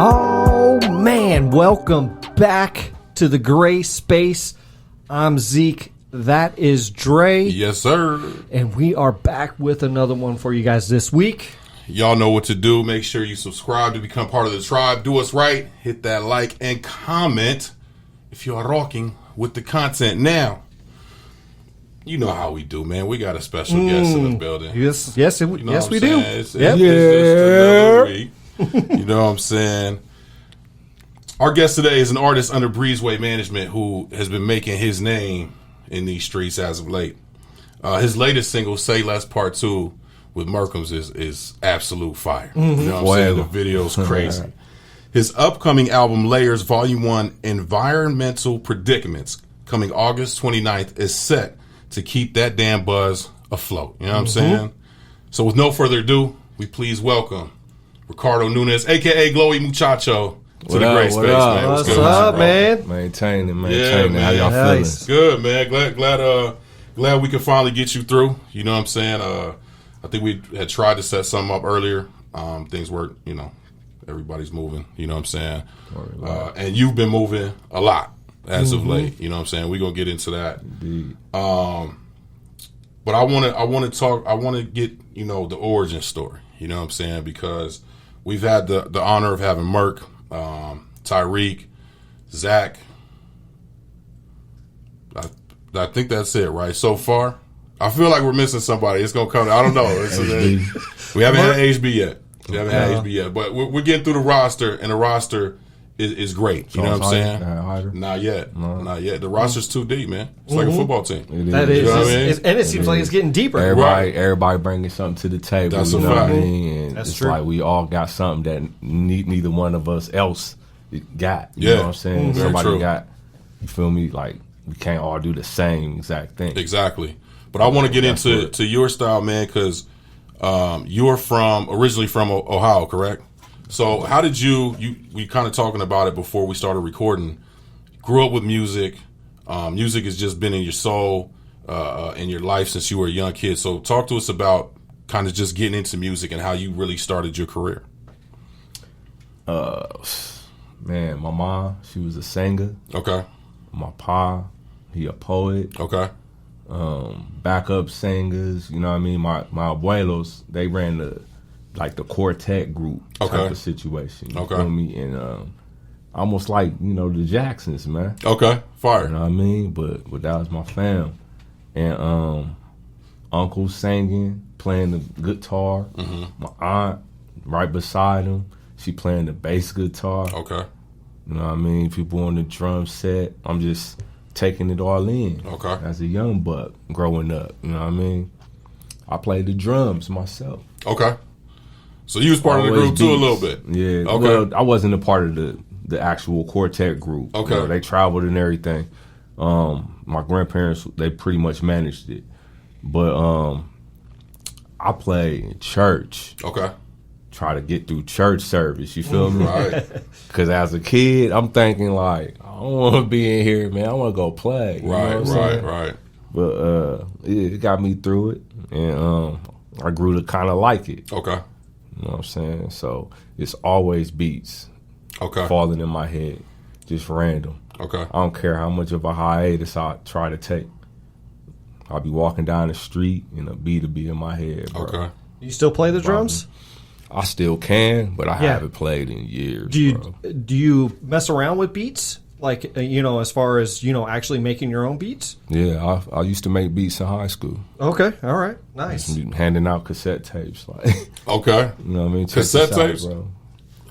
Oh man, welcome back to the gray space. I'm Zeke. That is Dre. Yes, sir. And we are back with another one for you guys this week. Y'all know what to do. Make sure you subscribe to become part of the tribe. Do us right. Hit that like and comment if you are rocking with the content. Now, you know how we do, man. We got a special guest in the building. Yes, You know yes, what we I'm do. saying? It's just another week. You know what I'm saying? Our guest today is an artist under Breezeway management who has been making his name in these streets as of late. His latest single, Say Less Part 2 with Merkham's is absolute fire. You know what I'm saying? The video's crazy. His upcoming album, Layers Volume 1, Environmental Predicaments, coming August 29th, is set to keep that damn buzz afloat. You know what I'm saying? So with no further ado, we please welcome Ricardo Nunez, a.k.a. Glowie Muchacho, to the great space, man. What's up, man? Maintaining. Man. How y'all Nice. feeling? Good, man. Glad we could finally get you through. You know what I'm saying? I think we had tried to set something up earlier. Things were, everybody's moving. You know what I'm saying? And you've been moving a lot as of late. You know what I'm saying? We're gonna get into that. Indeed. But I want to get the origin story. You know what I'm saying? Because we've had the honor of having Merk, Tyreek, Zach. I think that's it, right? So far, I feel like we're missing somebody. It's gonna come. I don't know. We haven't had HB yet. But we're getting through the roster, and the roster is great. You know what I'm saying? Not yet. The roster's too deep, man. It's like a football team. That is, You know what I mean? and it seems like it's getting deeper. Everybody bringing something to the table. That's you a know fact. what I mean? And That's it's true. like we all got something that neither one of us else got. You Yeah. know what I'm saying? Very Somebody true. got. You feel me? Like we can't all do the same exact thing. Exactly. But I want to get into your style, man, because you're originally from Ohio, correct? So how did we kind of talking about it before we started recording, grew up with music. Music has just been in your soul, in your life since you were a young kid. So talk to us about kind of just getting into music and how you really started your career. Man, my mom, she was a singer. Okay. My pa, he a poet. Okay. Backup singers, you know what I mean? My abuelos, they ran the quartet group type of situation. You feel me? And almost like, the Jacksons, man. Okay. Fire. You know what I mean? But that was my fam. And uncle singing, playing the guitar. My aunt right beside him, she playing the bass guitar. Okay. You know what I mean? People on the drum set. I'm just taking it all in. Okay. As a young buck growing up, you know what I mean? I played the drums myself. Okay. So you was part of the group too a little bit. Yeah. Okay. Well, I wasn't a part of the actual quartet group. Okay. You know, they traveled and everything. My grandparents, they pretty much managed it. But I played in church. Okay. Try to get through church service, you feel me? Right. Because as a kid, I'm thinking like, I don't want to be in here, man. I want to go play. You know what I'm saying? Right. But it got me through it, and I grew to kind of like it. Okay. You know what I'm saying? So it's always beats falling in my head, just random. Okay. I don't care how much of a hiatus I try to take. I'll be walking down the street and a beat will be in my head, bro. Okay. You still play the drums? I still can, but I haven't played in years, bro. Do you mess around with beats? Like, as far as, actually making your own beats? Yeah, I used to make beats in high school. Okay, all right, nice. Handing out cassette tapes, like. Okay. You know what I mean? Cassette tapes? Bro.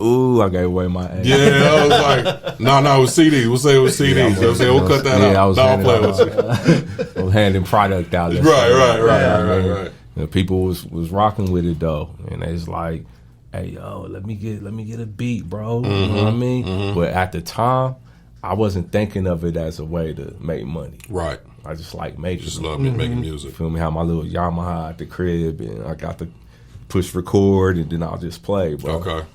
Ooh, I gave away my ass. Yeah, I was like, no, it was CDs. We'll say it was CDs. You know what I'm saying? We'll cut that out. I was I'll play with you. I was handing product out. Right. And people was rocking with it though, and it's like, hey yo, let me get a beat, bro. You know what I mean? But at the time, I wasn't thinking of it as a way to make money. Right. I just like making. Just love making music. Feel me? Have my little Yamaha at the crib, and I got to push record, and then I'll just play, bro. Okay.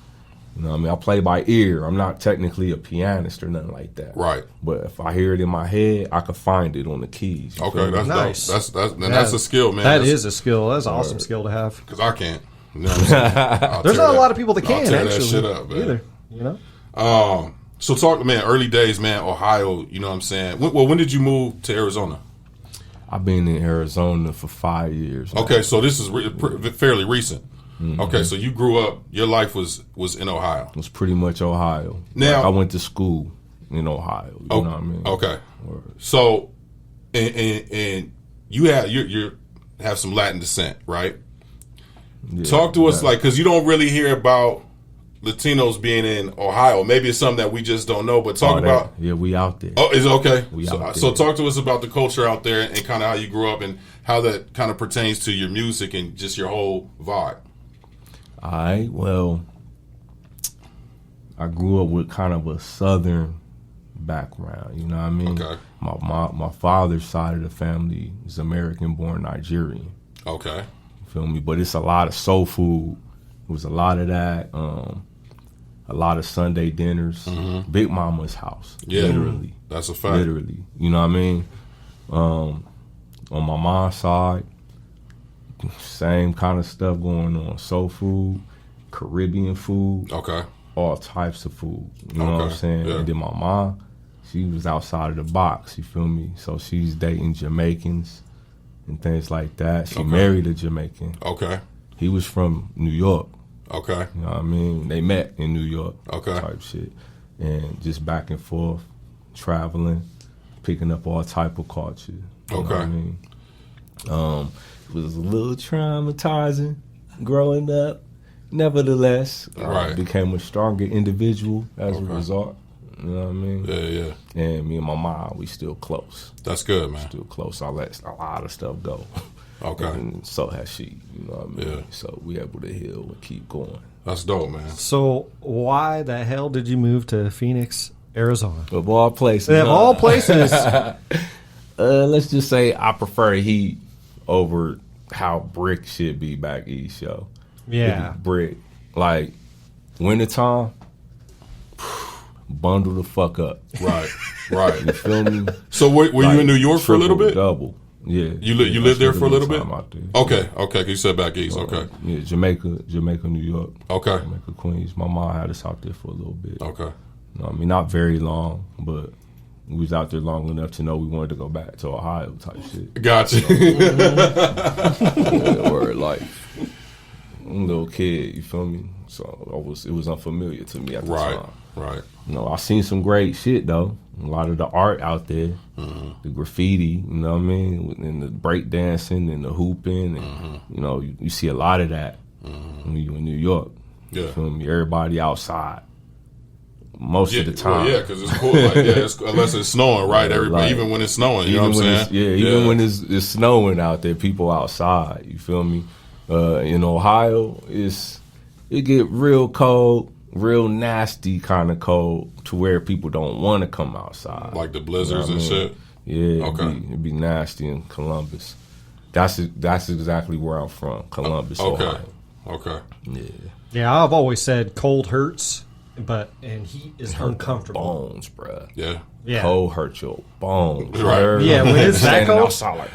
You know what I mean? I play by ear. I'm not technically a pianist or nothing like that. Right. But if I hear it in my head, I can find it on the keys. Okay, that's nice. Dope. That's a skill, man. That's a skill. That's an awesome skill to have. Because I can't. You know what I'm saying? There's not a lot of people that can, I'll tear actually. that shit up, man. Either. You know. So talk, man. Early days, man. Ohio. You know what I'm saying. When did you move to Arizona? I've been in Arizona for 5 years now. Okay, so this is fairly recent. Mm-hmm. Okay, so you grew up. Your life was in Ohio. It was pretty much Ohio. Now I went to school in Ohio. You know what I mean? Okay. So, and you have some Latin descent, right? Yeah, Talk to us, like, because you don't really hear about Latinos being in Ohio. Maybe it's something that we just don't know. But talk about. Yeah, we out there. Oh, is it okay? We out there. So talk to us about the culture out there and kind of how you grew up and how that kind of pertains to your music and just your whole vibe. All right. Well, I grew up with kind of a southern background. You know what I mean? Okay. My father's side of the family is American-born Nigerian. Okay. You feel me? But it's a lot of soul food. It was a lot of that. A lot of Sunday dinners. Mm-hmm. Big Mama's house. Yeah. Literally. That's a fact. Literally. You know what I mean? On my mom's side, same kind of stuff going on. Soul food, Caribbean food. Okay. All types of food. You know what I'm saying? Yeah. And then my mom, she was outside of the box. You feel me? So she's dating Jamaicans and things like that. She married a Jamaican. Okay. He was from New York. Okay. You know what I mean? They met in New York. Okay. Type shit. And just back and forth, traveling, picking up all type of culture. You know what I mean? It was a little traumatizing growing up. Nevertheless, I became a stronger individual as a result. You know what I mean? Yeah. And me and my mom, we still close. That's good, man. Still close. I let a lot of stuff go. Okay. And so has she. You know what I mean? Yeah. So we able to heal and keep going. That's dope, man. So why the hell did you move to Phoenix, Arizona? Of all places. Of all places. Let's just say I prefer the heat over how brick should be back east, yo. Yeah. Brick. Like, wintertime, bundle the fuck up. Right. You feel me? So were you in New York for a little bit? Double. Yeah. You lived there for a little bit? Out there. Okay. Cause you said back east. Okay. Yeah, Jamaica, New York. Okay. Jamaica, Queens. My mom had us out there for a little bit. Okay. You know what I mean? Not very long, but we was out there long enough to know we wanted to go back to Ohio type shit. Gotcha. Yeah, word, like, little kid, you feel me? So it was unfamiliar to me at the time. Right. You know, I seen some great shit though. A lot of the art out there, the graffiti, you know what I mean, and the break dancing and the hooping, and you know, you see a lot of that when you in New York. Yeah. You feel me? Everybody outside most of the time. Well, yeah, because it's cool. Like, unless it's snowing, right? Everybody, even when it's snowing, you know what I'm saying? Even when it's snowing out there, people outside. You feel me? In Ohio, it get real cold. Real nasty kind of cold to where people don't want to come outside. Like the blizzards and shit? Yeah, it'd be nasty in Columbus. That's exactly where I'm from, Columbus, Ohio. Okay. Yeah, I've always said cold hurts, and heat is uncomfortable. Bones, bruh. Yeah. Cold hurts your bones. Right. Yeah, when it's that cold. Outside like,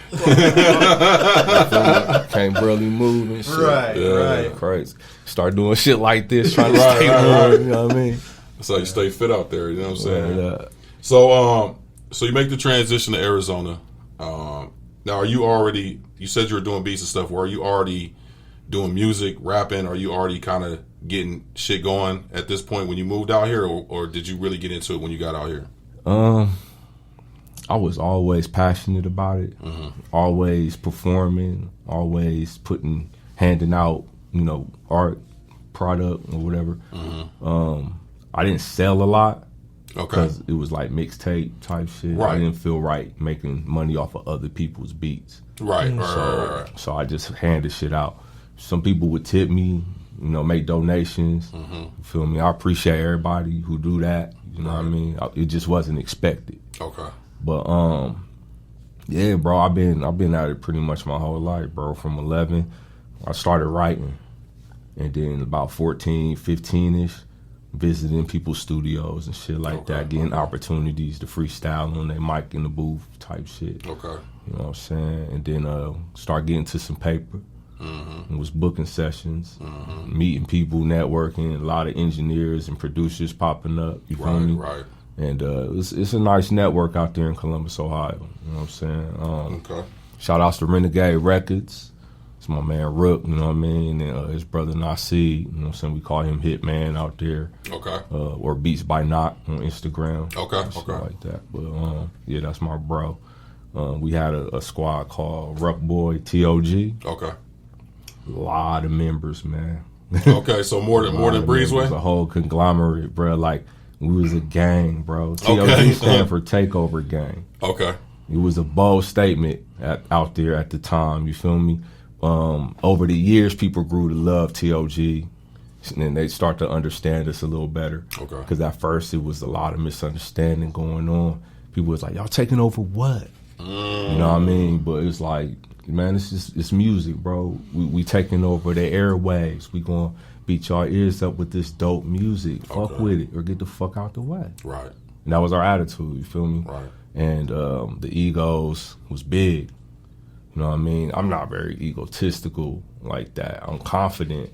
can't barely move and shit. Right. Crazy. Start doing shit like this, trying to stay warm. You know what I mean? That's how you stay fit out there. You know what I'm saying? Right. So you make the transition to Arizona. Now, are you already? You said you were doing beats and stuff. Were you already doing music, rapping? Are you already kind of getting shit going at this point when you moved out here, or did you really get into it when you got out here? I was always passionate about it. Always performing. Always handing out, you know, art, product or whatever. I didn't sell a lot because it was like mixtape type shit. Right. I didn't feel right making money off of other people's beats. Right. So I just handed shit out. Some people would tip me, you know, make donations. You feel me? I appreciate everybody who do that. You know what I mean? It just wasn't expected. Okay. But yeah, bro, I've been at it pretty much my whole life, bro. From 11, I started writing, and then about 14, 15ish, visiting people's studios and shit like that, getting opportunities to freestyle on their mic in the booth type shit. Okay. You know what I'm saying? And then start getting to some paper. It was booking sessions, meeting people, networking, a lot of engineers and producers popping up. You feel me? Right. And it's a nice network out there in Columbus, Ohio. You know what I'm saying? Okay. Shout outs to Renegade Records. It's my man Rook, you know what I mean? And his brother Nasir, you know what I'm saying? We call him Hitman out there. Okay. Or Beats by Knock on Instagram. Okay. Shit like that. But yeah, that's my bro. We had a squad called Ruck Boy TOG. Okay. A lot of members, man. Okay, so more than Breezeway? It was a whole conglomerate, bro. Like, we was a gang, bro. TOG stand for Takeover Gang. Okay. It was a bold statement out there at the time, you feel me? Over the years, people grew to love TOG, and then they start to understand us a little better. Okay. Because at first, it was a lot of misunderstanding going on. People was like, y'all taking over what? You know what I mean? But it's like, man, it's music, bro. We taking over the airwaves. We gonna beat y'all ears up with this dope music. Fuck with it or get the fuck out the way. Right. And that was our attitude, you feel me? Right. And the egos was big. You know what I mean? I'm not very egotistical like that. I'm confident,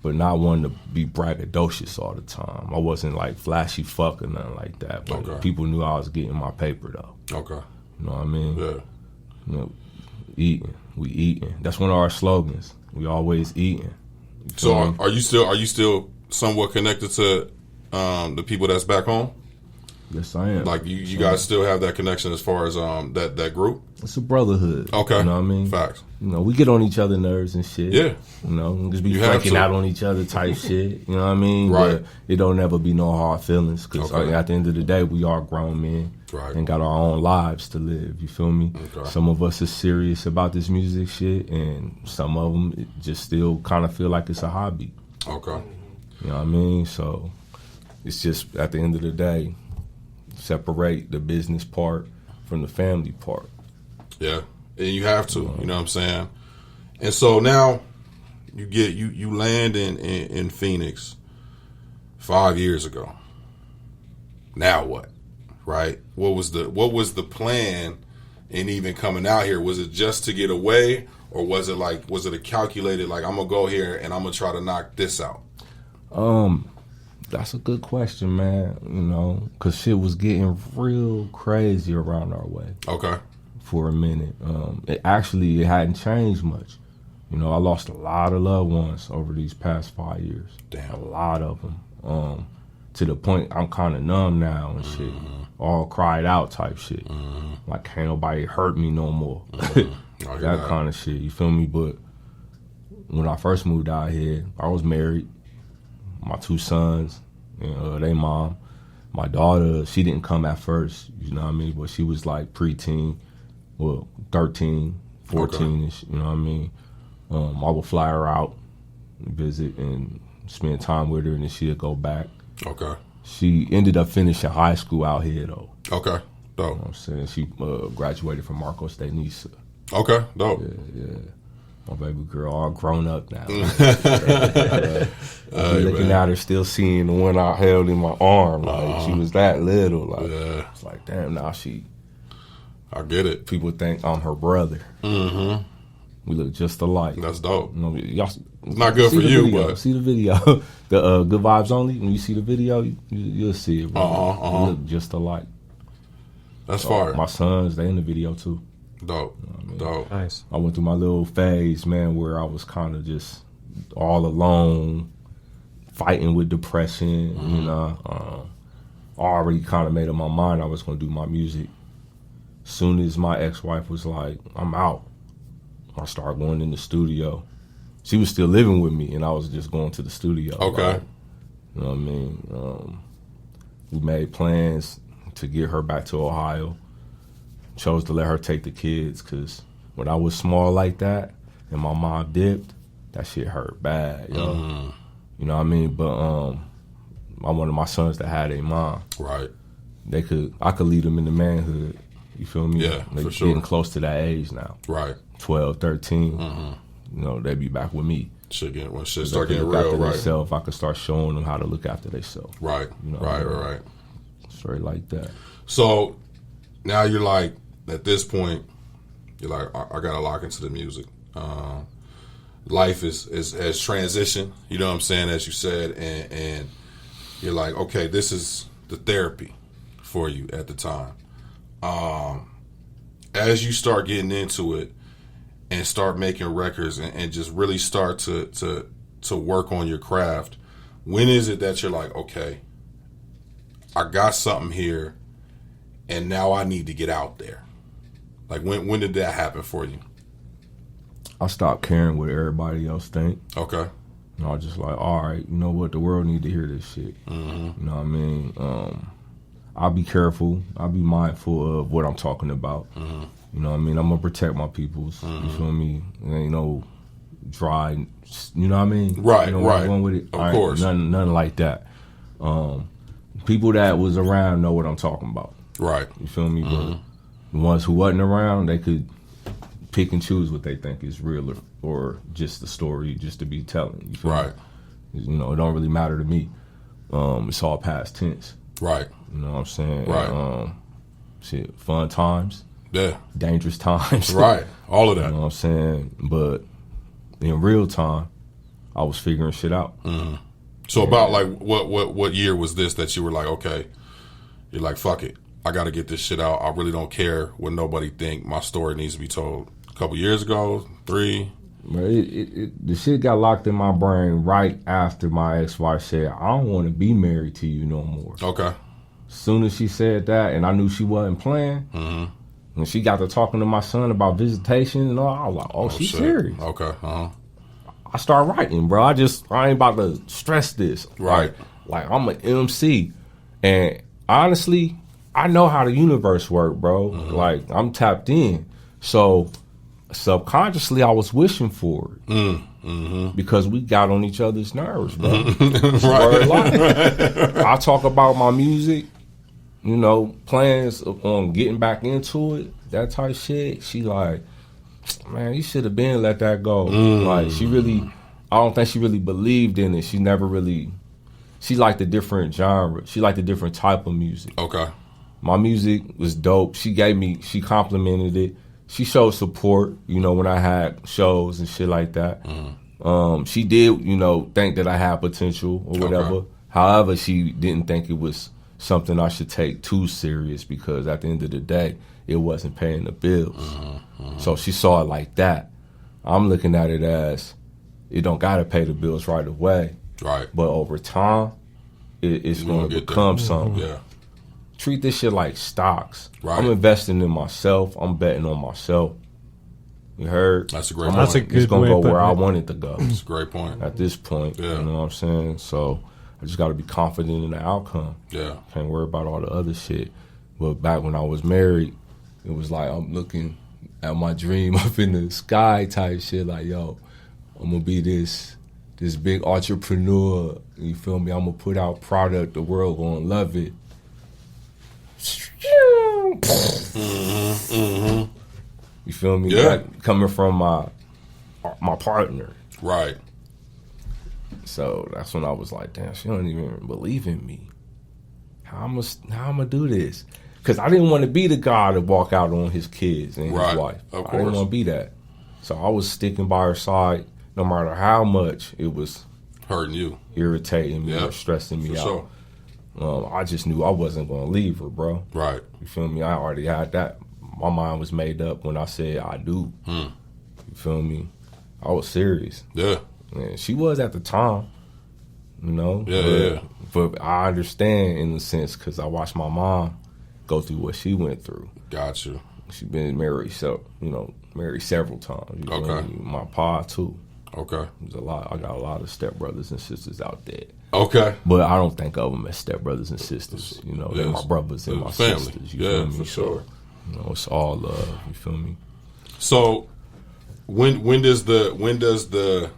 but not one to be braggadocious all the time. I wasn't like flashy fuck or nothing like that. But people knew I was getting my paper though. Okay. You know what I mean? Yeah. You know, eating. We eating. That's one of our slogans. We always eating. So are you still somewhat connected to the people that's back home? Yes, I am. Like you guys still have that connection as far as that group? It's a brotherhood. Okay. You know what I mean? Facts. You know, we get on each other's nerves and shit. Yeah. You know, just be flaking out on each other type shit. You know what I mean? Right. But it don't ever be no hard feelings because at the end of the day, we are grown men. Right. And got our own lives to live. You feel me? Okay. Some of us are serious about this music shit, and some of them it just still kind of feel like it's a hobby. Okay. You know what I mean? So it's just at the end of the day, separate the business part from the family part. Yeah, and you have to. You know what I'm saying? And so now you land in Phoenix 5 years ago. Now what? Right? What was the plan in even coming out here? Was it just to get away, or was it a calculated like I'm gonna go here and I'm gonna try to knock this out? That's a good question, man. You know, because shit was getting real crazy around our way. Okay. For a minute. It hadn't changed much. You know, I lost a lot of loved ones over these past 5 years. Damn. A lot of them. To the point I'm kind of numb now and shit. All cried out type shit. Like, can't nobody hurt me no more. That kind of shit, you feel me? But when I first moved out here, I was married. My 2 sons, you know, they mom. My daughter, she didn't come at first, you know what I mean? But she was like preteen, well, 13, 14-ish, you know what I mean? I would fly her out, visit, and spend time with her, and then she'd go back. Okay. She ended up finishing high school out here, though. Okay. Dope. You know what I'm saying? She graduated from Marcos de Niza. Okay. Dope. Yeah. My baby girl all grown up now. Looking at her, still seeing the one I held in my arm. Like, she was that little. Like, it's like, damn, now I get it. People think I'm her brother. Mm-hmm. We look just alike. That's dope. You know, y'all, it's not good for you, video, but see the video. The Good Vibes Only. When you see the video, you'll see it. Bro. We look just alike. That's fire. My sons, they in the video too. Dope. You know what I mean? Dope. Nice. I went through my little phase, man, where I was kind of just all alone, fighting with depression. You know, I already kind of made up my mind I was going to do my music. Soon as my ex-wife was like, I'm out, I started going in the studio. She was still living with me, and I was just going to the studio. Okay. Right? You know what I mean? We made plans to get her back to Ohio. Chose to let her take the kids, because when I was small like that and my mom dipped, that shit hurt bad, yo. You know what I mean? But I wanted my sons to have their mom. Right. I could lead them into manhood. You feel me? Yeah, they for sure. Getting close to that age now. Right. 12, 13. You know, they be back with me. When shit start getting real, right? Themselves, I could start showing them how to look after themselves. Right. You know, Right. Straight like that. So now you're like, at this point, you're like, I gotta lock into the music. life has transitioned, you know what I'm saying, as you said, and you're like, okay, this is the therapy for you at the time. As you start getting into it and start making records and just really start to work on your craft, when is it that you're like, okay, I got something here and now I need to get out there? Like, when did that happen for you? I stopped caring what everybody else think. Okay. You know, I was just like, all right, you know what? The world need to hear this shit. Mm-hmm. You know what I mean? I'll be careful. I'll be mindful of what I'm talking about. Mm-hmm. You know what I mean? I'm going to protect my peoples. Mm-hmm. You feel me? You know, dry, you know what I mean? Right, you know right. I'm going with it? Of course. Nothing like that. People that was around know what I'm talking about. Right. You feel me? Mm-hmm. But the ones who wasn't around, they could pick and choose what they think is real or just the story just to be telling. You feel right. me? You know, it don't really matter to me. It's all past tense. Right. You know what I'm saying? Right. Shit, fun times. Yeah. Dangerous times. Right. All of that. You know what I'm saying? But in real time, I was figuring shit out. Mm-hmm. So about like what year was this that you were like, okay, you're like, fuck it, I got to get this shit out. I really don't care what nobody think. My story needs to be told. A couple years ago, 3. The shit got locked in my brain right after my ex-wife said, I don't want to be married to you no more. Okay. As soon as she said that, and I knew she wasn't playing, when she got to talking to my son about visitation and all, I was like, oh she's serious. Okay. Uh-huh. I start writing, bro. I ain't about to stress this. Right. Like I'm an MC. And honestly, I know how the universe works, bro. Mm-hmm. Like, I'm tapped in. So, subconsciously, I was wishing for it. Mm-hmm. Because we got on each other's nerves, bro. Right. I talk about my music, you know, plans on getting back into it, that type shit. She like, man, you should have been let that go. Like, I don't think she really believed in it. She never really, she liked a different genre. She liked a different type of music. Okay. My music was dope. She complimented it. She showed support, you know, when I had shows and shit like that. She did, you know, think that I had potential or whatever. Okay. However, she didn't think it was something I should take too serious because at the end of the day, it wasn't paying the bills. So she saw it like that. I'm looking at it as it don't got to pay the bills right away. Right. But over time, it's going to become something. Yeah. Treat this shit like stocks. Right. I'm investing in myself. I'm betting on myself. You heard? That's a great point. That's a good It's going to go where it. I want it to go. That's a great point. At this point, yeah. You know what I'm saying? So I just got to be confident in the outcome. Yeah. Can't worry about all the other shit. But back when I was married, it was like I'm looking at my dream up in the sky type shit. Like, yo, I'm going to be this big entrepreneur. You feel me? I'm going to put out product. The world going to love it. You feel me? Yeah. Like, coming from my partner. Right. So that's when I was like, damn, she don't even believe in me. How I'm gonna do this? Because I didn't want to be the guy to walk out on his kids and his wife. Of course. I didn't want to be that. So I was sticking by her side no matter how much it was hurting you, irritating me, or stressing me out. Sure. I just knew I wasn't going to leave her, bro. Right. You feel me? I already had that. My mind was made up when I said I do. You feel me? I was serious. Yeah. And she was at the time, you know? Yeah. But I understand in a sense because I watched my mom go through what she went through. Got you. She been married, married several times. You okay. My pa, too. Okay. There's a lot. I got a lot of stepbrothers and sisters out there. Okay. But I don't think of them as stepbrothers and sisters. You know, they're my brothers and my family. Sisters. You feel me? For sure. You know, it's all love. You feel me? So, when does the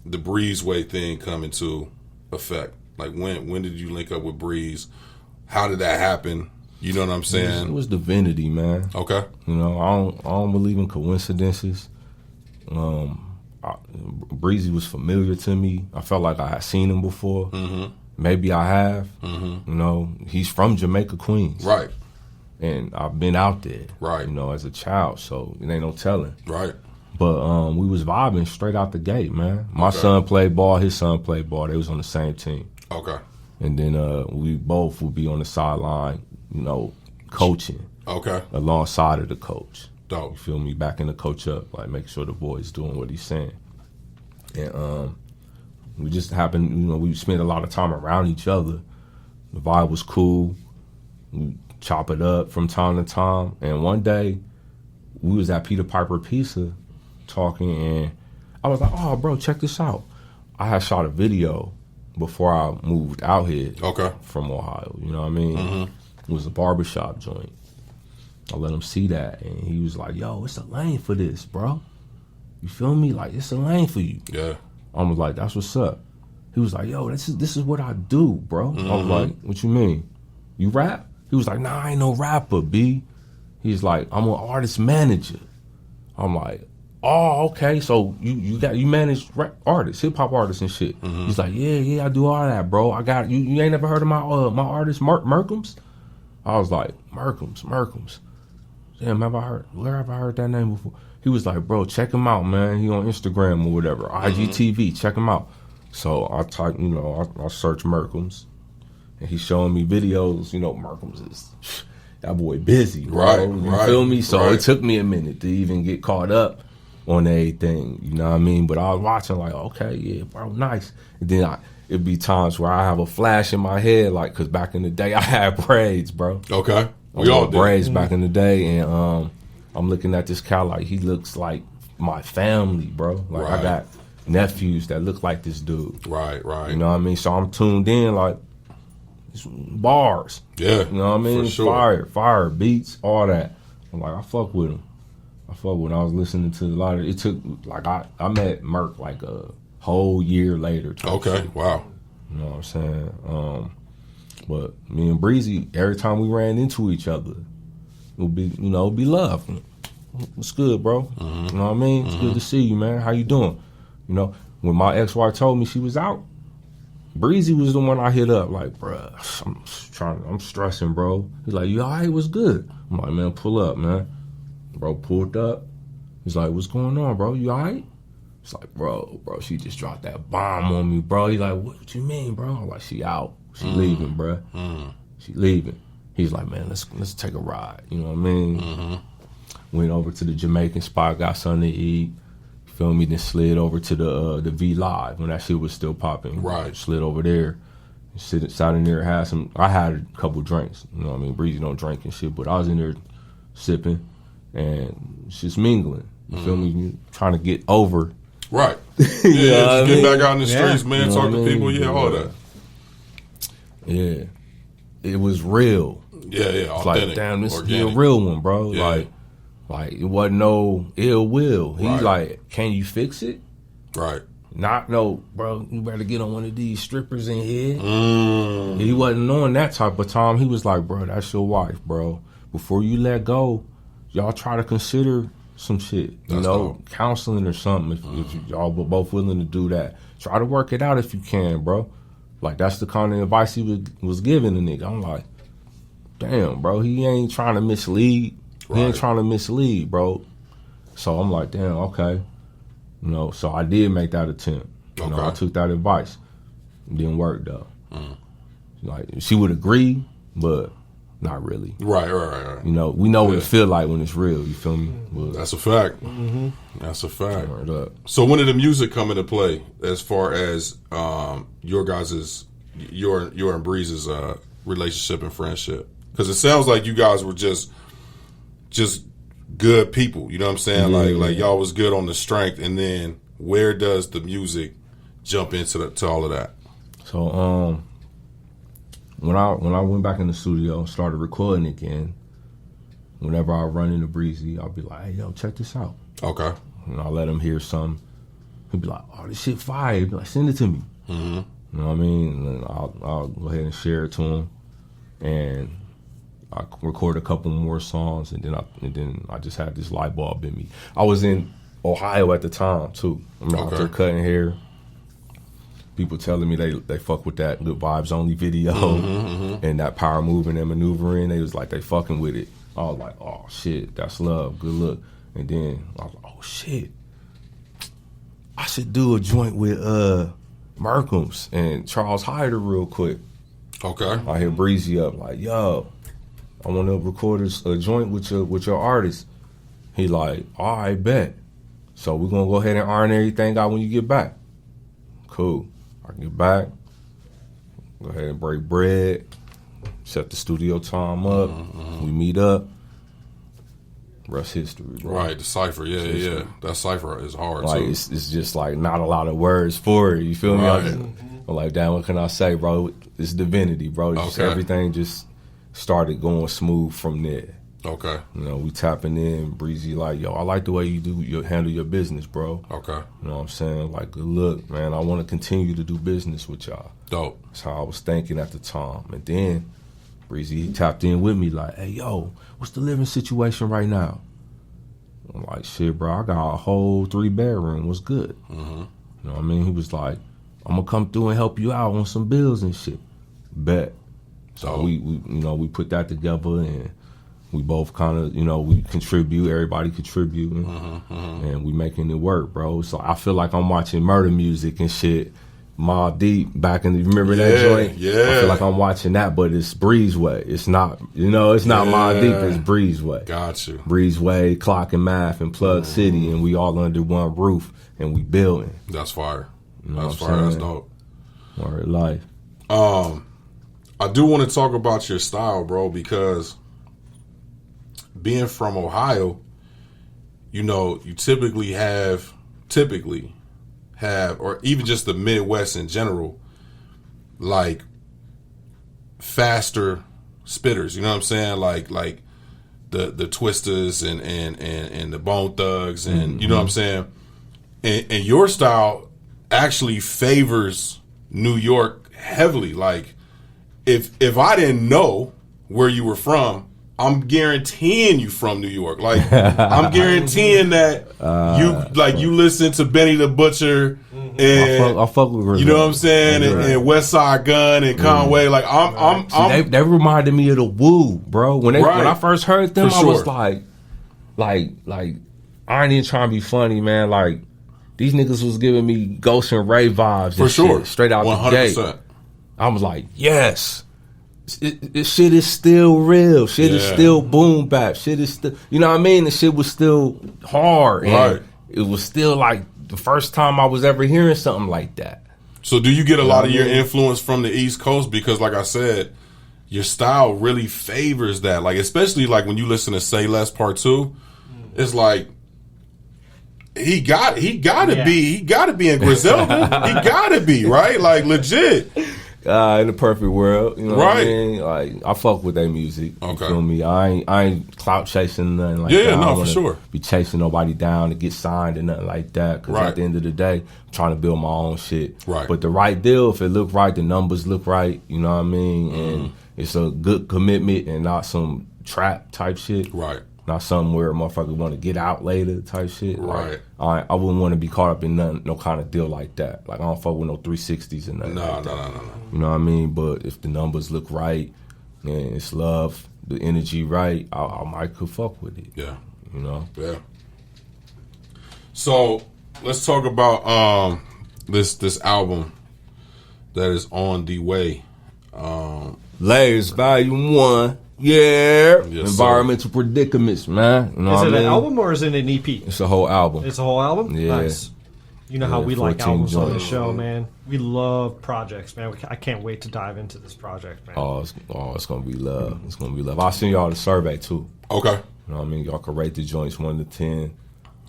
Breezeway thing come into effect? Like when did you link up with Breeze? How did that happen? You know what I'm saying? It was divinity, man. Okay. You know, I don't believe in coincidences. Breezy was familiar to me. I felt like I had seen him before. Maybe I have. You know, he's from Jamaica, Queens. Right. And I've been out there. Right. You know, as a child, so it ain't no telling. Right. But we was vibing straight out the gate, man. My son played ball, his son played ball. They was on the same team. Okay. And then we both would be on the sideline, you know, coaching. Okay. Alongside of the coach. Dope. You feel me? Backing the coach up, like make sure the boy's doing what he's saying. And we just happened, you know, we spent a lot of time around each other. The vibe was cool. We chop it up from time to time. And one day, we was at Peter Piper Pizza talking, and I was like, oh, bro, check this out. I had shot a video before I moved out here from Ohio, you know what I mean? It was a barbershop joint. I let him see that, and he was like, yo, it's a lane for this, bro. You feel me? Like, it's a lane for you. Yeah. I was like, that's what's up. He was like, yo, this is what I do, bro. I was like, what you mean? You rap? He was like, nah, I ain't no rapper, B. He's like, I'm an artist manager. I'm like, oh, okay. So you manage artists, hip hop artists and shit. He's like, yeah, I do all that, bro. I got you ain't never heard of my artist Merkums? I was like, Merkums. Damn, where have I heard that name before? He was like, bro, check him out, man. He on Instagram or whatever, IGTV, check him out. So I type, you know, I search Merkums, and he's showing me videos. You know, Merkums is that boy busy, bro. You feel me? So it took me a minute to even get caught up on everything. You know what I mean? But I was watching like, okay, yeah, bro, nice. And then it'd be times where I have a flash in my head, like, cause back in the day I had braids, bro. Okay, we all did. Braids back in the day, and I'm looking at this guy like he looks like my family, bro. Like I got nephews that look like this dude. Right. You know what I mean? So I'm tuned in like bars. Yeah. You know what I mean? For sure. Fire, beats, all that. I'm like, I fuck with him. I was listening to a lot of it. Took like I met Merk like a whole year later. Okay. Wow. You know what I'm saying? But me and Breezy, every time we ran into each other, it would be love. What's good, bro? You know what I mean? It's good to see you, man. How you doing? You know, when my ex-wife told me she was out, Breezy was the one I hit up. Like, bro, I'm stressing, bro. He's like, you all right? What's good? I'm like, man, pull up, man. Bro pulled up. He's like, what's going on, bro? You all right? It's like, bro, she just dropped that bomb on me, bro. He's like, what you mean, bro? I'm like, she out. She leaving, bro. She leaving. He's like, man, let's take a ride. You know what I mean? Went over to the Jamaican spot, got something to eat. Feel me? Then slid over to the V Live when that shit was still popping. Right. Slid over there, sat in there, I had a couple drinks. You know what I mean? Breezy don't drink and shit, but I was in there sipping and just mingling. You feel me? Trying to get over. Right. Yeah, get back out in the streets, man, you know talk to people, all that. Yeah. It was real. Yeah, it's authentic. Like, damn, this is a real one, bro. Yeah. Like it wasn't no ill will. He's like, can you fix it? Right. Not no, bro, you better get on one of these strippers in here. He wasn't on that type of time. He was like, bro, that's your wife, bro. Before you let go, y'all try to consider some shit. You know, counseling or something. If y'all were both willing to do that. Try to work it out if you can, bro. Like, that's the kind of advice he was giving the nigga. I'm like, damn, bro, he ain't trying to mislead. He ain't trying to mislead, bro. So I'm like, damn, okay. You know, so I did make that attempt. You know, I took that advice. It didn't work, though. Like, she would agree, but not really. Right. You know, we know what it feel like when it's real, you feel me? But, that's a fact. That's a fact. So when did the music come into play as far as your guys' your and Breeze's relationship and friendship? Because it sounds like you guys were just good people, you know what I'm saying? Like y'all was good on the strength, and then where does the music jump into to all of that? So when I went back in the studio and started recording again, whenever I run into Breezy, I'll be like, hey, yo, check this out. Okay. And I'll let him hear some. He'll be like, oh, this shit fire. He'll be like, send it to me. You know what I mean? And then I'll go ahead and share it to him. And I record a couple more songs, and then I just had this light bulb in me. I was in Ohio at the time too. I'm out there cutting hair. People telling me they fuck with that Good Vibes Only video and that power moving and maneuvering. They was like, they fucking with it. I was like, oh shit, that's love, good look. And then I was like, oh shit, I should do a joint with Merkham's and Charles Hyder real quick. Okay. I hit Breezy up like, yo, I want to record a joint with your artist. He like, all right, bet. So we're going to go ahead and iron everything out when you get back. Cool. I get back, go ahead and break bread, set the studio time up, we meet up. Rest history, bro. Right, the cipher, yeah. That cipher is hard, like, too. It's just like not a lot of words for it, you feel me? Right. I'm like, damn, what can I say, bro? It's divinity, bro. It's just everything just started going smooth from there. Okay. You know, we tapping in, Breezy like, yo, I like the way you handle your business, bro. Okay. You know what I'm saying? Like, good look, man, I want to continue to do business with y'all. Dope. That's how I was thinking at the time. And then Breezy, he tapped in with me like, hey, yo, what's the living situation right now? I'm like, shit, bro, I got a whole 3-bedroom. What's good? You know what I mean? He was like, I'm going to come through and help you out on some bills and shit. Bet. So we put that together, and we both kind of, we contribute. Everybody contributing, and we making it work, bro. So I feel like I'm watching Murder Music and shit. Mobb Deep back in remember that joint? Yeah. I feel like I'm watching that, but it's Breezeway. It's not, it's not Mobb Deep. It's Breezeway. Got you. Breezeway, Clock and Math, and Plug City, and we all under one roof, and we building. That's fire. You know That's fire. That's dope. Word life. I do want to talk about your style, bro, because being from Ohio, you typically have, or even just the Midwest in general, like faster spitters. You know what I'm saying? Like the Twisters and the Bone Thugs, and you know what I'm saying? And your style actually favors New York heavily. Like, if I didn't know where you were from, I'm guaranteeing you from New York. Like, I'm guaranteeing that you listen to Benny the Butcher and I fuck with you know what I'm saying, and West Side Gun and Conway. Like, they reminded me of the Woo, bro. When I first heard them, I was like I ain't even trying to be funny, man. Like, these niggas was giving me Ghost and Ray vibes and shit, straight out 100%. The gate. I was like, yes. Shit is still real. Shit is still boom bap. Shit is still, you know what I mean? The shit was still hard. And it was still like the first time I was ever hearing something like that. So do you get a lot of your influence from the East Coast? Because like I said, your style really favors that. Like, especially like when you listen to Say Less Part 2, it's like, he gotta be in Griselda. He gotta be, right? Like, legit. In the perfect world, you know what I mean? Like, I fuck with their music. You feel me? I ain't clout chasing nothing like that. Yeah, no, for sure. Be chasing nobody down to get signed and nothing like that. Because at the end of the day, I'm trying to build my own shit. Right. But the right deal, if it look right, the numbers look right. You know what I mean? And it's a good commitment and not some trap type shit. Right. Not something where a motherfucker want to get out later type shit. Right. Like, I wouldn't want to be caught up in no kind of deal like that. Like, I don't fuck with no 360s and nothing like that. No. You know what I mean? But if the numbers look right and it's love, the energy right, I might could fuck with it. Yeah. You know? Yeah. So, let's talk about this album that is on the way. Layers Volume 1. Yeah, yes, environmental predicaments, man. You know is it an album or is it an EP? It's a whole album. It's a whole album? Yeah. Nice. You know how we like albums on this show, man. We love projects, man. I can't wait to dive into this project, man. It's going to be love. It's going to be love. I'll send y'all the survey, too. Okay. You know what I mean? Y'all can rate the joints 1 to 10.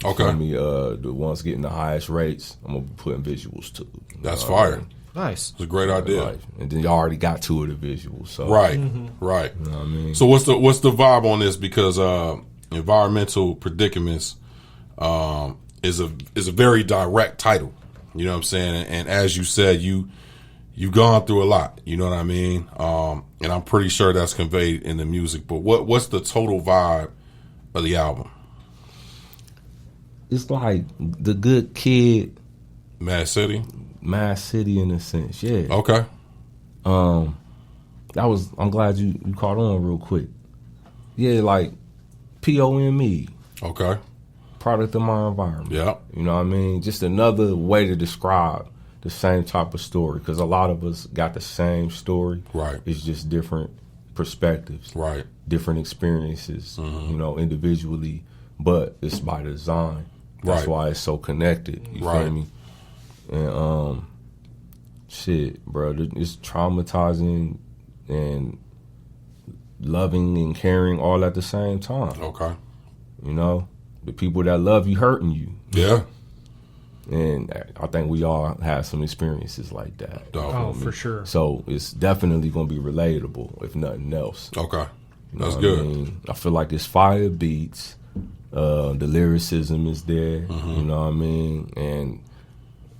Okay. For me, the ones getting the highest rates, I'm going to be putting visuals, too. That's fire. I mean? Nice. It's a great idea. Right. And then y'all already got 2 of the visuals. So. Right. You know what I mean? So what's the vibe on this? Because environmental predicaments is a very direct title. You know what I'm saying? And as you said, you've gone through a lot. You know what I mean? And I'm pretty sure that's conveyed in the music. But what's the total vibe of the album? It's like the good kid. Mad City in a sense, yeah. Okay. I'm glad you caught on real quick. Yeah, like POME. Okay. product of my environment. Yeah. You know what I mean? Just another way to describe the same type of story, because a lot of us got the same story. Right. It's just different perspectives. Right. Different experiences, you know, individually, but it's by design. That's why it's so connected. You feel me? And shit, bro, it's traumatizing and loving and caring all at the same time. Okay. You know, the people that love you hurting you. Yeah. And I think we all have some experiences like that. Oh, for sure. So it's definitely going to be relatable, if nothing else. Okay. That's You know good. I mean? I feel like it's fire beats. The lyricism is there. You know what I mean? And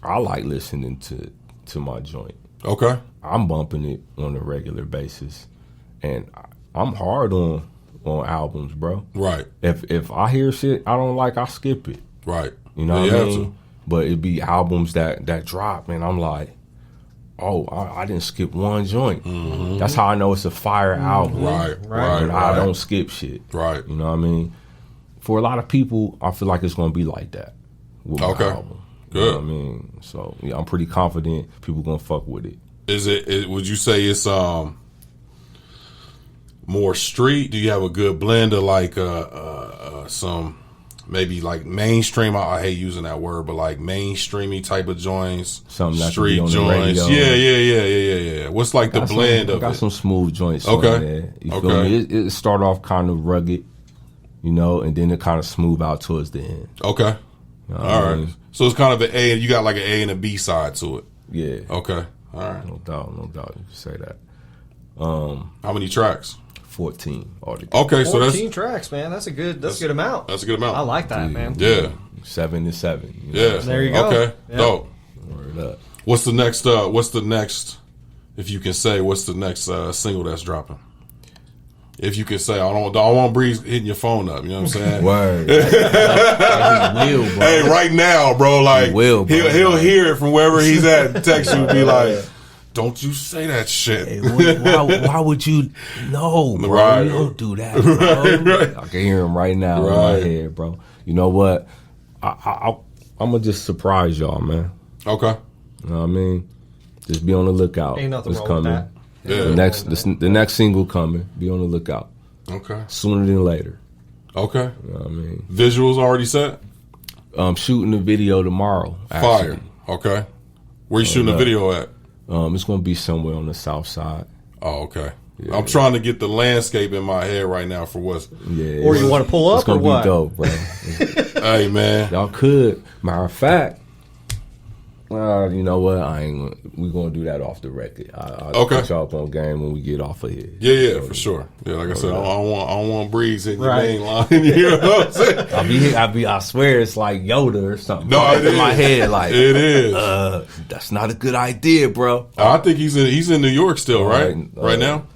I like listening to my joint. Okay. I'm bumping it on a regular basis. And I'm hard on albums, bro. Right. If I hear shit I don't like, I skip it. Right. You know Yeah, what I you have mean? to. But it'd be albums that drop, and I'm like, oh, I didn't skip one joint. That's how I know it's a fire album. Right. Right. And I don't skip shit. Right. You know what I mean? For a lot of people, I feel like it's going to be like that with my album. Good. You know what I mean? So, yeah, I'm pretty confident people going to fuck with it. Is it? Would you say it's more street? Do you have a good blend of like some maybe like mainstream? I hate using that word, but like mainstreamy type of joints, Something that street can be on joints. the radio. Yeah. What's like the blend of got it? some smooth joints Okay. on there. You feel me? It start off kind of rugged, you know, and then it kind of smooth out towards the end. Okay. You know All what I right. mean? So it's kind of an A. You got like an A and a B side to it. Yeah. Okay. All right. No doubt. You can say that. How many tracks? 14 altogether. Okay, so 14 that's tracks, man. That's a good amount. that's a good amount. I like that, man. Yeah. 7 to 7. You know Yeah. what I'm There you go. Okay. Yeah. Dope. saying? Word up. What's the next? If you can say, what's the next single that's dropping? If you can say, I don't want Breeze hitting your phone up. You know what I'm saying? Word. He will, bro. Hey, right now, bro. Like He will, bro. he'll hear it from wherever he's at. And text you and be like, "Don't you say that shit." Hey, why would you? No, bro. Right. You don't do that, bro. Right. I can hear him right now in my head, bro. You know what? I'm going to just surprise y'all, man. Okay. You know what I mean? Just be on the lookout. Ain't nothing It's wrong coming. with that. Yeah. The next single coming. Be on the lookout. Okay. Sooner than later. Okay. You know what I mean? Visuals already set. I'm shooting the video tomorrow. Actually. Fire. Okay. Where you shooting the video at? It's going to be somewhere on the south side. Oh, okay. Yeah. I'm trying to get the landscape in my head right now for what's. Yeah. Or you want to pull It's up or going to what? be dope, bro. Hey, man. Y'all could. Matter of fact, you know what? We gonna do that off the record. I'll Okay. put y'all up on game when we get off of here. Yeah, for sure. Yeah, like I said, I don't want Breeze hitting your Right. main line. You know what I'm saying? I swear it's like Yoda or something. No, it in my is. head, like It is. that's not a good idea, bro. I think he's in New York still, right? Right now?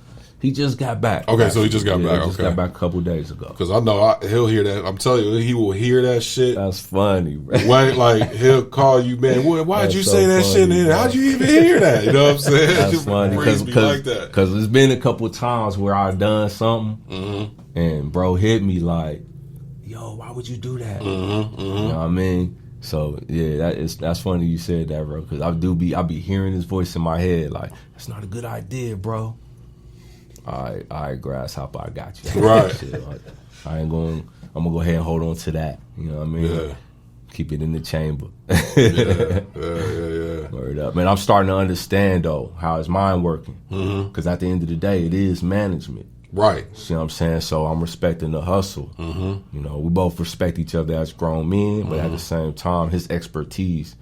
He just got back. Okay, so he just got back, He just okay. got back a couple days ago. Because I know he'll hear that. I'm telling you, he will hear that shit. That's funny, bro. Wait, like he'll call you, man. Why'd That's you so say that funny, shit? In bro. How'd you even hear that? You know what I'm saying? That's funny Breeze be like that. because it's been a couple times where I done something Mm-hmm. and bro hit me like, yo, why would you do that? Mm-hmm, You know what I mean? So yeah, that's funny you said that, bro. Because I be hearing his voice in my head like, that's not a good idea, bro. All right, grasshopper, I got you. Right. Shit, like, I'm gonna go ahead and hold on to that. You know what I mean? Yeah. Keep it in the chamber. Yeah. Word up, man. I'm starting to understand though how his mind working. Because at the end of the day, it is management. Right. See what I'm saying? So I'm respecting the hustle. You know, we both respect each other as grown men, but at the same time, his expertise,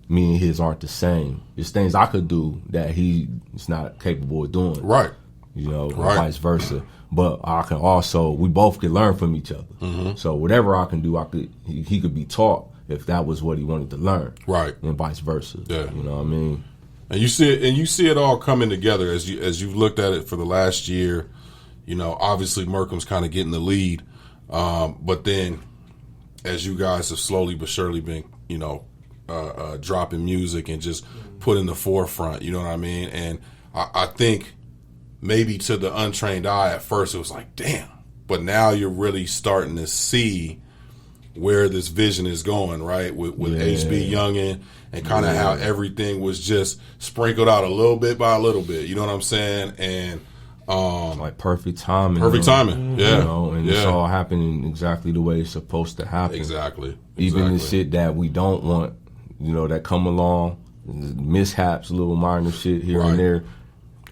me and his aren't the same. There's things I could do that he is not capable of doing. Right. You know, and Right. vice versa. But I can also, we both can learn from each other. So whatever I can do, he could be taught if that was what he wanted to learn. Right. And vice versa. Yeah. You know what I mean? And you see it all coming together as you've looked at it for the last year. You know, obviously Merkham's kind of getting the lead, but then as you guys have slowly but surely been, you know, dropping music and just put in the forefront. You know what I mean? And I think maybe to the untrained eye at first it was like, damn, but now you're really starting to see where this vision is going, right? With HB Youngin and kind of how everything was just sprinkled out a little bit by a little bit. You know what I'm saying? And like perfect timing. Perfect timing. Yeah. You know, and it's all happening exactly the way it's supposed to happen. Exactly. Even the shit that we don't want, you know, that come along, mishaps, little minor shit here and there.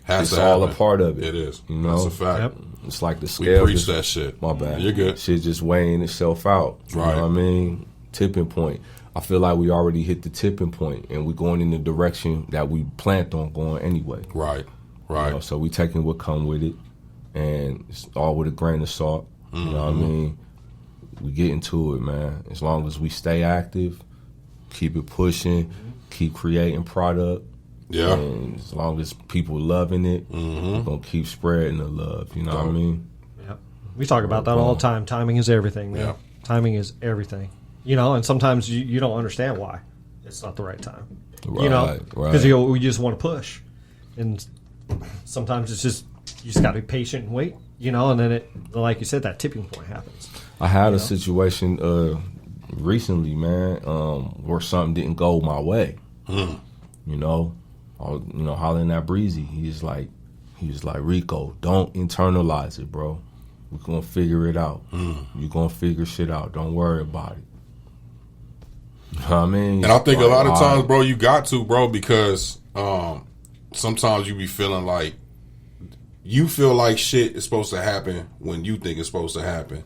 It's all a part of it. It is. You know? That's a fact. Yep. It's like the scale. We preach that shit. My bad. You're good. Shit just weighing itself out. You know what I mean? Tipping point. I feel like we already hit the tipping point, and we're going in the direction that we planned on going anyway. Right. You know, so we taking what come with it, and it's all with a grain of salt. You know what I mean? We get into it, man. As long as we stay active, keep it pushing, keep creating product. Yeah. And as long as people loving it, we're going to keep spreading the love. You know what I mean? Yep. We talk about that all the time. Timing is everything, man. Yeah. Timing is everything. You know, and sometimes you don't understand why it's not the right time. Right, you know, because you just want to push. And sometimes it's just, you just got to be patient and wait, you know, and then it, like you said, that tipping point happens. I had a situation recently, man, where something didn't go my way. You know, I was, hollering at Breezy. He was like, Rico, don't internalize it, bro. We're gonna figure it out. You're gonna figure shit out. Don't worry about it. You know what I mean? And I think a lot of times, bro, you got to, bro, because sometimes you be feeling like you feel like shit is supposed to happen when you think it's supposed to happen.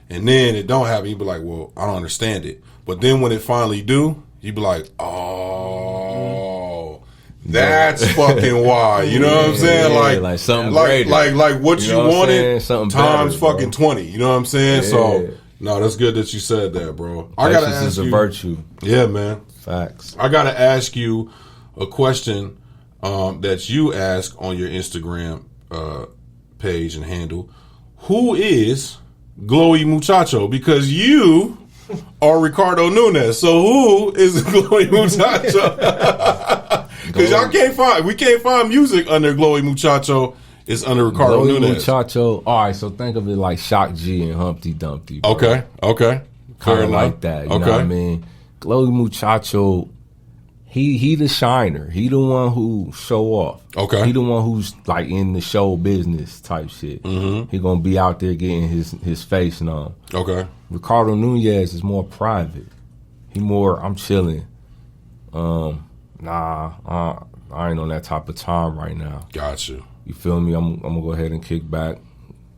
And then it don't happen. You be like, well, I don't understand it. But then when it finally do, you be like, oh, that's fucking why. You know what I'm saying? Like something greater. Like what you wanted times better, fucking 20. You know what I'm saying? So, no, that's good that you said that, bro. I gotta ask is a you, virtue. Yeah, man. Facts. I gotta ask you a question that you ask on your Instagram page and handle. Who is Glowie Muchacho? Because you are Ricardo Nunez. So who is Glowie Muchacho? Because we can't find music under Glowie Muchacho. It's under Ricardo Glowie Nunez. Muchacho. All right, so think of it like Shock G and Humpty Dumpty. Bro. Okay. Kind of like that. You know what I mean? Glowie Muchacho, he the shiner. He the one who show off. Okay. He the one who's like in the show business type shit. He gonna be out there getting his face known. Okay. Ricardo Nunez is more private. He more, I'm chilling. I ain't on that type of time right now. Got you. You feel me? I'm gonna go ahead and kick back,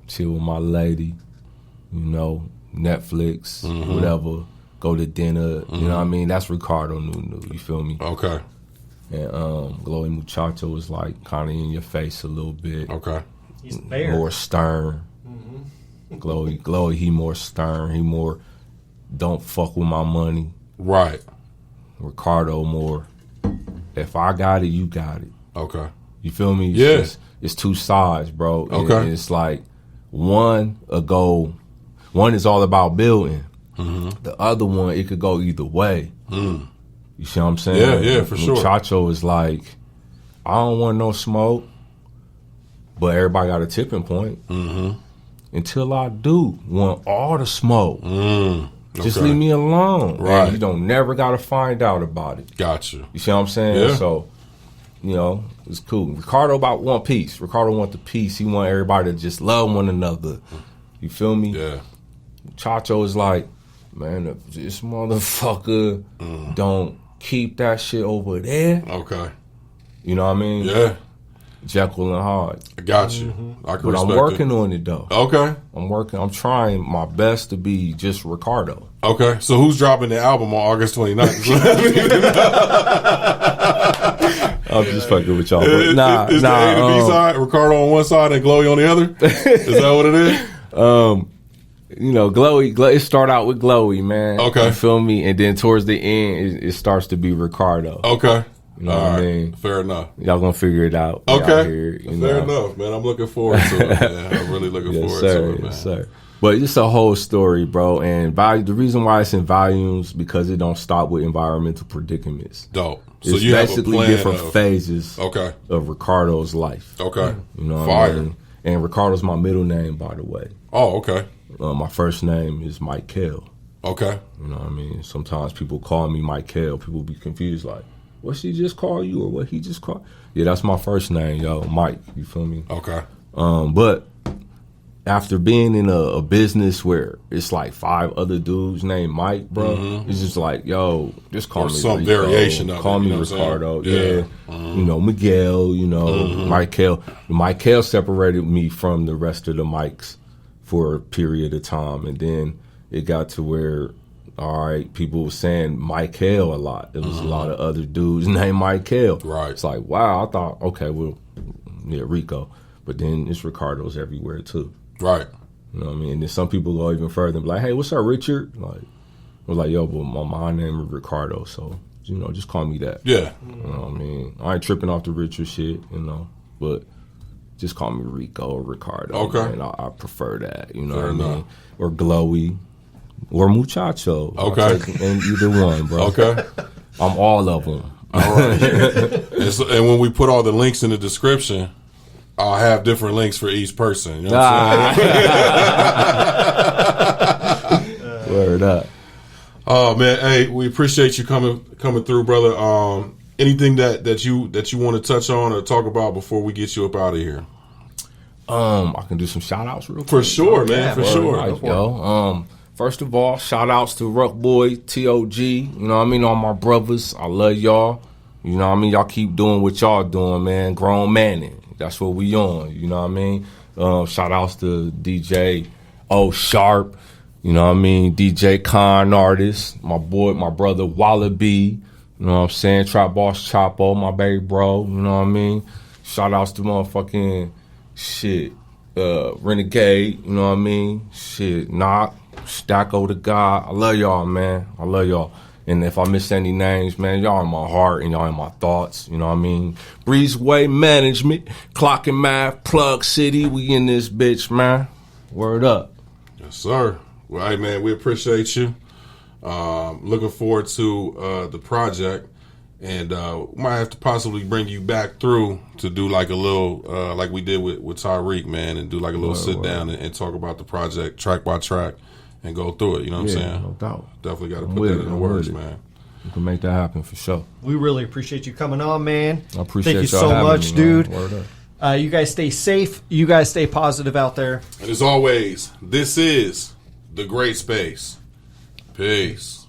chill with my lady, you know, Netflix, whatever, go to dinner, you know what I mean? That's Ricardo Nunez, you feel me? Okay. And Glowie Muchacho is like kind of in your face a little bit. Okay. He's fair. More stern. Glowie, he more stern. He more, don't fuck with my money. Right. Ricardo more, if I got it, you got it. Okay. You feel me? Yeah. It's two sides, bro. Okay. And it's like one is all about building. The other one, it could go either way. You see what I'm saying? Yeah, for sure. Muchacho is like, I don't want no smoke, but everybody got a tipping point. Until I do want all the smoke. Just leave me alone. Right. And you don't never got to find out about it. Got you. You see what I'm saying? Yeah. So, you know, it's cool. Ricardo about one piece. Ricardo want the peace. He want everybody to just love one another. You feel me? Yeah. Chacho is like, man, if this motherfucker don't keep that shit over there. Okay. You know what I mean? Yeah. Jekyll and Hyde. I got you. I can But I'm respect working it. on it though. Okay. I'm trying my best to be just Ricardo. Okay. So who's dropping the album on August 29th? I'm just fucking with y'all. But Is the A to B side, Ricardo on one side and Glowie on the other? Is that what it is? You know, Glowie, it start out with Glowie, man. Okay. You feel me? And then towards the end, it starts to be Ricardo. Okay. You know what I mean? Fair enough. Y'all gonna figure it out. Okay. Here, Fair enough, man. I'm looking forward to it, man. I'm really looking forward to it, man. Yes, sir. But it's a whole story, bro. And the reason why it's in volumes, because it don't stop with environmental predicaments. Dope. So It's you have a basically plan different of, phases Okay. of Ricardo's life. Okay. You know what Fire. I mean? And Ricardo's my middle name, by the way. Oh, okay. My first name is Michael. Okay. You know what I mean? Sometimes people call me Michael. People be confused, like, what she just call you or what he just called? Yeah, that's my first name, yo, Mike. You feel me? Okay. But after being in a business where it's like 5 other dudes named Mike, bro, it's just like, yo, just call me some Rico, variation of call it, me you know what I'm Ricardo, saying? yeah. You know, Miguel, you know, Michael. Michael separated me from the rest of the Mikes for a period of time, and then it got to where, all right, people were saying Michael a lot. There was a lot of other dudes named Michael. Right. It's like, wow, I thought, okay, well, yeah, Rico. But then it's Ricardo's everywhere, too. Right. You know what I mean? And then some people go even further and be like, hey, what's up, Richard? Like, I was like, yo, but my name is Ricardo, so, you know, just call me that. Yeah. You know what I mean? I ain't tripping off the Richard shit, you know, but just call me Rico or Ricardo. Okay. And I prefer that, you know Fair what I mean? enough. Or Glowie. Or Muchacho. Okay. And either one, bro. Okay. I'm all of them. All right. And when we put all the links in the description, I'll have different links for each person. You know what I'm saying? Word up. Oh man, hey, we appreciate you coming through, brother. Anything that you want to touch on or talk about before we get you up out of here? I can do some shout outs real quick. For sure, man. Yeah, For bro. sure. Right, yo. First of all, shout outs to Ruck Boy, TOG, you know what I mean, all my brothers. I love y'all. You know what I mean? Y'all keep doing what y'all doing, man. Grown manning. That's what we on. You know what I mean? Shout outs to DJ O Sharp, you know what I mean? DJ Con Artist, my brother Wallaby, you know what I'm saying? Trap Boss Chapo, my baby bro, you know what I mean? Shout outs to motherfucking shit, Renegade, you know what I mean? Shit, Knock, Stacko the God. I love y'all, man. I love y'all. And if I miss any names, man, y'all in my heart and y'all in my thoughts, you know what I mean? Breezeway Management, Clock and Math, Plug City, we in this bitch, man. Word up. Yes, sir. Well, hey, man, we appreciate you. Looking forward to the project. And we might have to possibly bring you back through to do like a little, like we did with Tyreek, man, and do like a little sit down and talk about the project track by track and go through it. You know what I'm saying? No doubt. Definitely got to put that in the words, man. You can make that happen for sure. We really appreciate you coming on, man. I appreciate Thank you y'all so having much, me, dude. Word up. You guys stay safe. You guys stay positive out there. And as always, this is The Great Space. Peace.